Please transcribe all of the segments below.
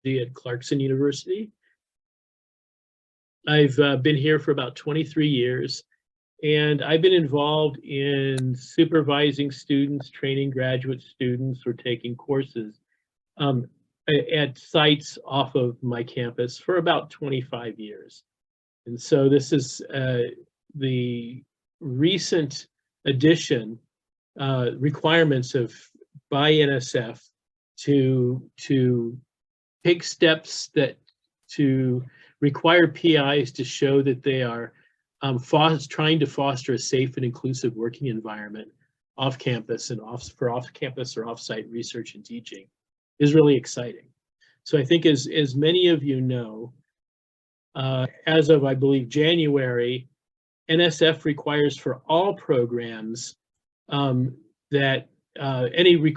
at Clarkson University. I've been here for about 23 years, and I've been involved in supervising students, training graduate students, or taking courses at sites off of my campus for about 25 years. And so this is the recent addition, requirements by NSF to take steps to require PIs to show that they are trying to foster a safe and inclusive working environment off campus and for off campus or off-site research and teaching is really exciting. So I think as many of you know, as of, I believe, January, NSF requires for all programs that any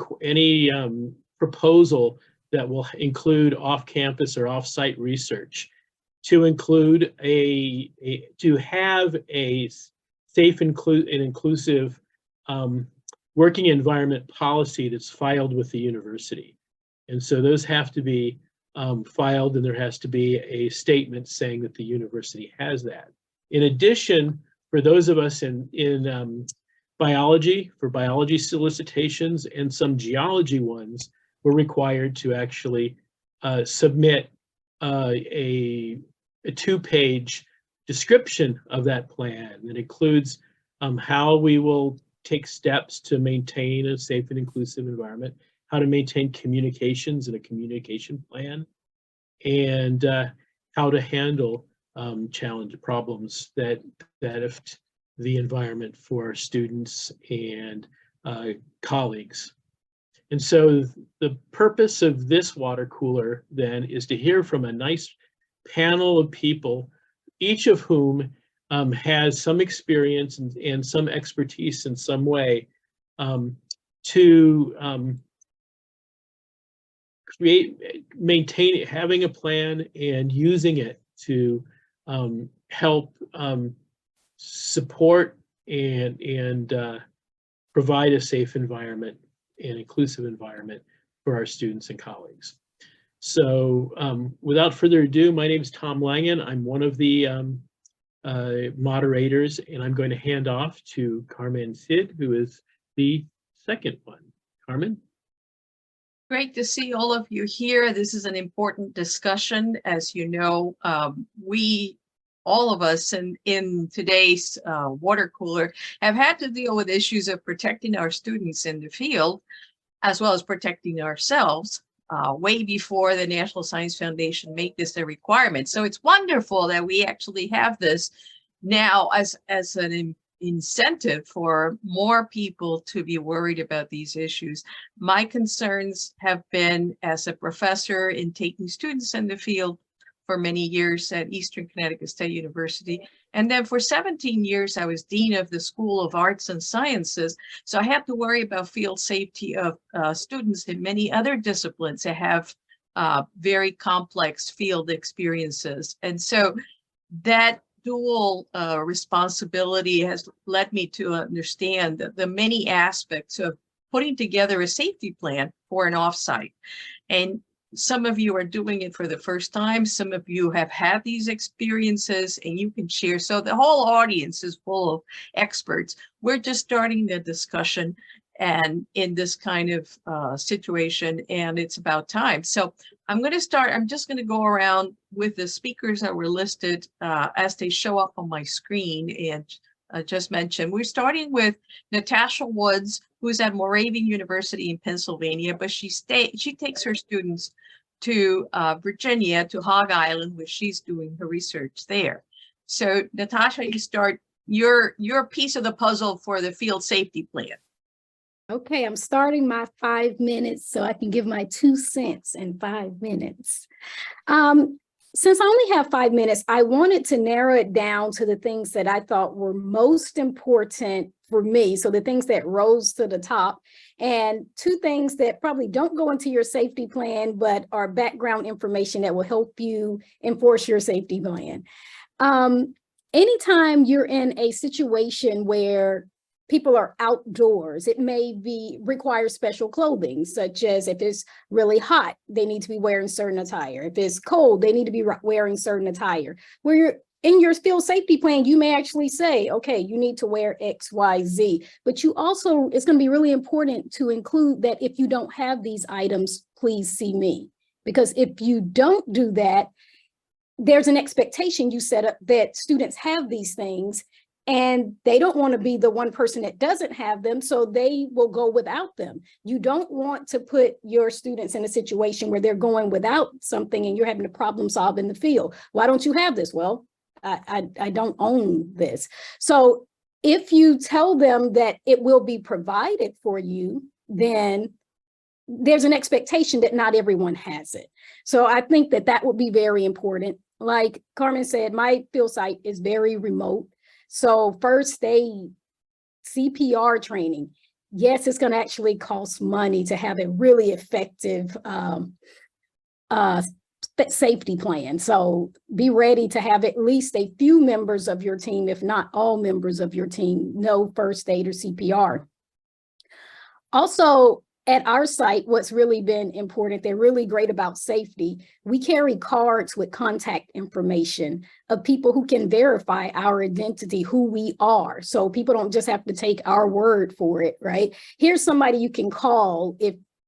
proposal that will include off-campus or off-site research to include to have a safe and inclusive working environment policy that's filed with the university. And so those have to be filed, and there has to be a statement saying that the university has that. In addition, for those of us in biology, for biology solicitations and some geology ones, we're required to actually submit a 2-page description of that plan that includes how we will take steps to maintain a safe and inclusive environment, how to maintain communications and a communication plan, and how to handle challenge problems that affect the environment for our students and colleagues. And so the purpose of this water cooler then is to hear from a nice panel of people, each of whom has some experience and some expertise in some way to maintain having a plan and using it to help support and provide a safe environment and inclusive environment for our students and colleagues. So without further ado, my name is Tom Langen. I'm one of the moderators, and I'm going to hand off to Carmen Sid, who is the second one. Carmen? Great to see all of you here. This is an important discussion. As you know, all of us in today's water cooler have had to deal with issues of protecting our students in the field, as well as protecting ourselves way before the National Science Foundation made this a requirement. So it's wonderful that we actually have this now as an incentive for more people to be worried about these issues. My concerns have been, as a professor in taking students in the field for many years at Eastern Connecticut State University. And then for 17 years, I was Dean of the School of Arts and Sciences. So I had to worry about field safety of students in many other disciplines that have very complex field experiences. And so that dual responsibility has led me to understand the many aspects of putting together a safety plan for an offsite. And some of you are doing it for the first time. Some of you have had these experiences and you can share. So the whole audience is full of experts. We're just starting the discussion and in this kind of situation, and it's about time. So I'm going to start. I'm just going to go around with the speakers that were listed as they show up on my screen and just mentioned. We're starting with Natasha Woods, who's at Moravian University in Pennsylvania, but she takes her students to Virginia, to Hog Island, where she's doing her research there. So Natasha, you start your piece of the puzzle for the field safety plan. Okay, I'm starting my 5 minutes so I can give my 2 cents in 5 minutes. Since I only have 5 minutes, I wanted to narrow it down to the things that I thought were most important for me. So the things that rose to the top, and 2 things that probably don't go into your safety plan, but are background information that will help you enforce your safety plan. Anytime you're in a situation where people are outdoors. It may be require special clothing, such as if it's really hot, they need to be wearing certain attire. If it's cold, they need to be wearing certain attire. Where you're in your field safety plan, you may actually say, okay, you need to wear X, Y, Z. But you also, it's going to be really important to include that if you don't have these items, please see me. Because if you don't do that, there's an expectation you set up that students have these things, and they don't want to be the one person that doesn't have them, so they will go without them. You don't want to put your students in a situation where they're going without something and you're having to problem solve in the field. Why don't you have this? Well, I don't own this. So if you tell them that it will be provided for you, then there's an expectation that not everyone has it. So I think that that would be very important. Like Carmen said, my field site is very remote. So first aid, CPR training. Yes, it's going to actually cost money to have a really effective safety plan. So be ready to have at least a few members of your team, if not all members of your team, know first aid or CPR. Also, at our site, what's really been important, they're really great about safety. We carry cards with contact information of people who can verify our identity, who we are. So people don't just have to take our word for it, right? Here's somebody you can call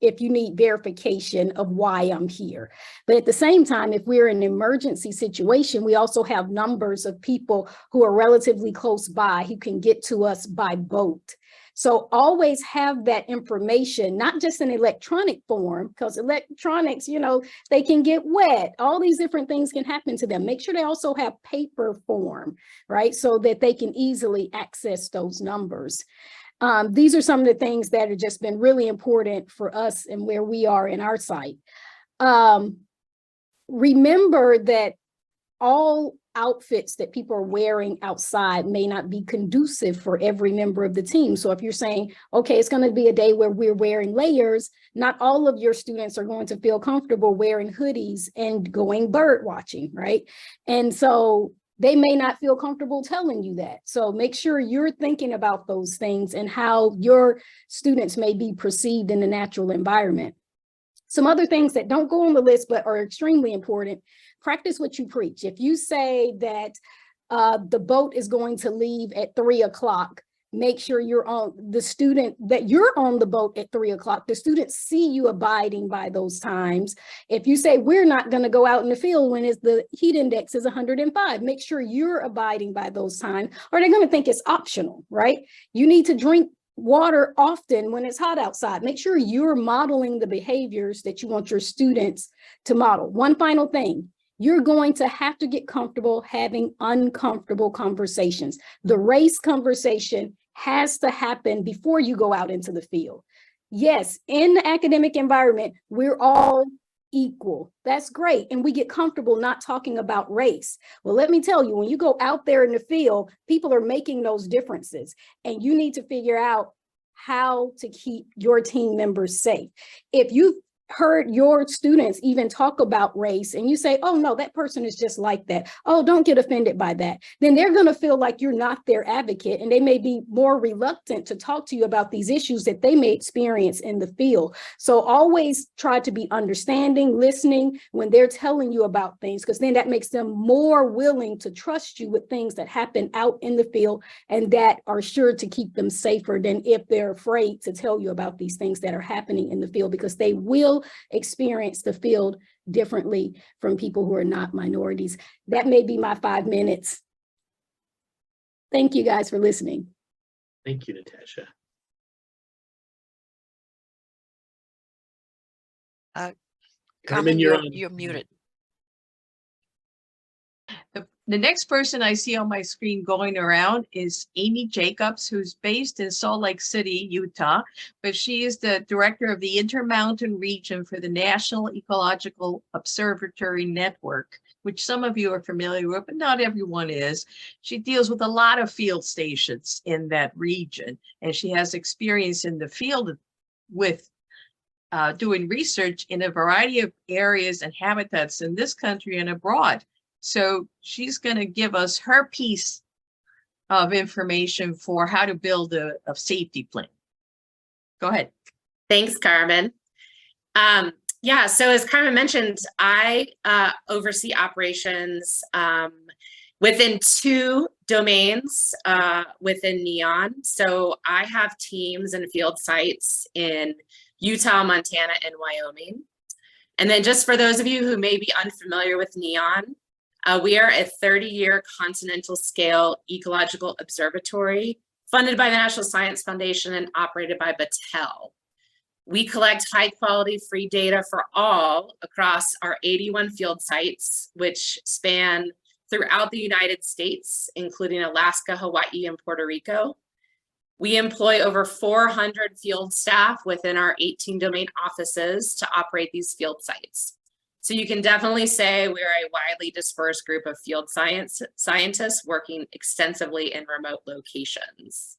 if you need verification of why I'm here. But at the same time, if we're in an emergency situation, we also have numbers of people who are relatively close by who can get to us by boat. So always have that information, not just in electronic form, because electronics, you know, they can get wet. All these different things can happen to them. Make sure they also have paper form, right? So that they can easily access those numbers. These are some of the things that have just been really important for us and where we are in our site. Remember that all outfits that people are wearing outside may not be conducive for every member of the team. So if you're saying, okay, it's going to be a day where we're wearing layers, not all of your students are going to feel comfortable wearing hoodies and going bird watching, right? And so they may not feel comfortable telling you that. So make sure you're thinking about those things and how your students may be perceived in the natural environment. Some other things that don't go on the list but are extremely important: practice what you preach. If you say that the boat is going to leave at 3 o'clock, make sure you're on the boat at 3 o'clock. The students see you abiding by those times. If you say we're not going to go out in the field when the heat index is 105, make sure you're abiding by those times, or they're going to think it's optional, right? You need to drink water often when it's hot outside. Make sure you're modeling the behaviors that you want your students to model. One final thing: you're going to have to get comfortable having uncomfortable conversations. The race conversation has to happen before you go out into the field. Yes, in the academic environment, we're all equal. That's great. And we get comfortable not talking about race. Well, let me tell you, when you go out there in the field, people are making those differences, and you need to figure out how to keep your team members safe. If you heard your students even talk about race and you say, oh no, that person is just like that, oh, don't get offended by that, then they're going to feel like you're not their advocate, and they may be more reluctant to talk to you about these issues that they may experience in the field. So always try to be understanding, listening when they're telling you about things, because then that makes them more willing to trust you with things that happen out in the field and that are sure to keep them safer than if they're afraid to tell you about these things that are happening in the field, because they will experience the field differently from people who are not minorities. That may be my 5 minutes. Thank you guys for listening. Thank you, Natasha. Carmen, you're on. you're muted. The next person I see on my screen going around is Amy Jacobs, who's based in Salt Lake City, Utah, but she is the director of the Intermountain region for the National Ecological Observatory Network, which some of you are familiar with, but not everyone is. She deals with a lot of field stations in that region, and she has experience in the field with doing research in a variety of areas and habitats in this country and abroad. So she's going to give us her piece of information for how to build a safety plan. Go ahead. Thanks, Carmen. Yeah, so as Carmen mentioned, I oversee operations within 2 domains within NEON. So I have teams and field sites in Utah, Montana, and Wyoming. And then just for those of you who may be unfamiliar with NEON, we are a 30-year continental scale ecological observatory funded by the National Science Foundation and operated by Battelle. We collect high quality free data for all across our 81 field sites, which span throughout the United States, including Alaska, Hawaii, and Puerto Rico. We employ over 400 field staff within our 18 domain offices to operate these field sites. So you can definitely say we're a widely dispersed group of field scientists working extensively in remote locations.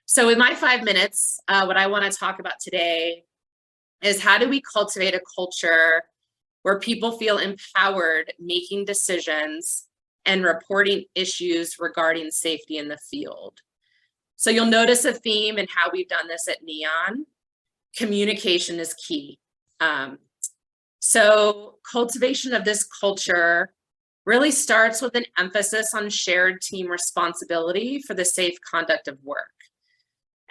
So with my 5 minutes, what I want to talk about today is how do we cultivate a culture where people feel empowered making decisions and reporting issues regarding safety in the field. So you'll notice a theme in how we've done this at NEON. Communication is key. So cultivation of this culture really starts with an emphasis on shared team responsibility for the safe conduct of work.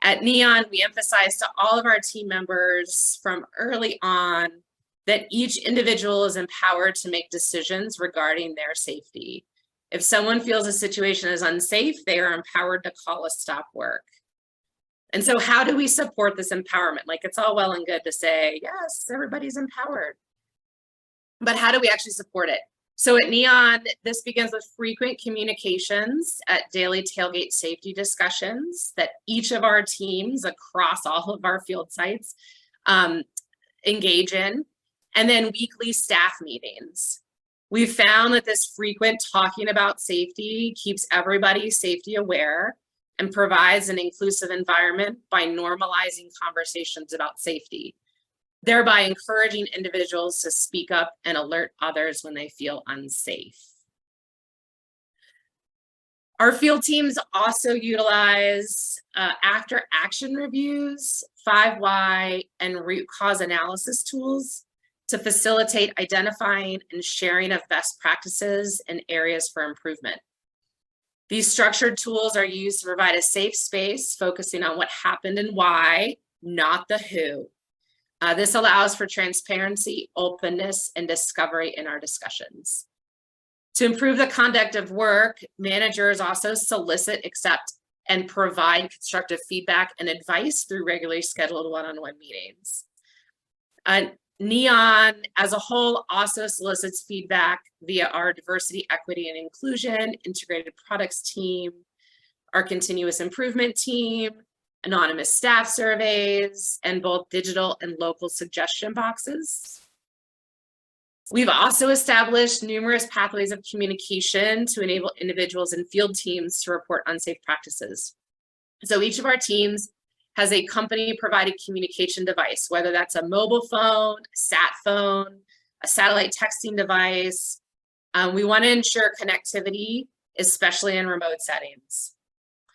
At NEON, we emphasize to all of our team members from early on that each individual is empowered to make decisions regarding their safety. If someone feels a situation is unsafe, they are empowered to call a stop work. And so how do we support this empowerment? Like, it's all well and good to say, yes, everybody's empowered. But how do we actually support it? So at NEON, this begins with frequent communications at daily tailgate safety discussions that each of our teams across all of our field sites engage in, and then weekly staff meetings. We've found that this frequent talking about safety keeps everybody safety aware and provides an inclusive environment by normalizing conversations about safety, thereby encouraging individuals to speak up and alert others when they feel unsafe. Our field teams also utilize after action reviews, 5 and root cause analysis tools to facilitate identifying and sharing of best practices and areas for improvement. These structured tools are used to provide a safe space focusing on what happened and why, not the who. This allows for transparency, openness, and discovery in our discussions. To improve the conduct of work, managers also solicit, accept, and provide constructive feedback and advice through regularly scheduled one-on-one meetings. NEON as a whole also solicits feedback via our diversity, equity, and inclusion integrated products team, our continuous improvement team, anonymous staff surveys, and both digital and local suggestion boxes. We've also established numerous pathways of communication to enable individuals and field teams to report unsafe practices. So each of our teams has a company provided communication device, whether that's a mobile phone, a sat phone, a satellite texting device. We want to ensure connectivity, especially in remote settings.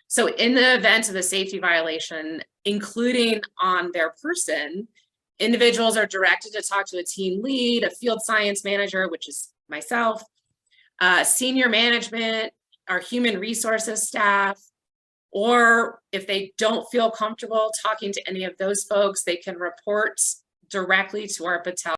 So in the event of a safety violation, including on their person, individuals are directed to talk to a team lead, a field science manager, which is myself, senior management, our human resources staff, or if they don't feel comfortable talking to any of those folks, they can report directly to our Battelle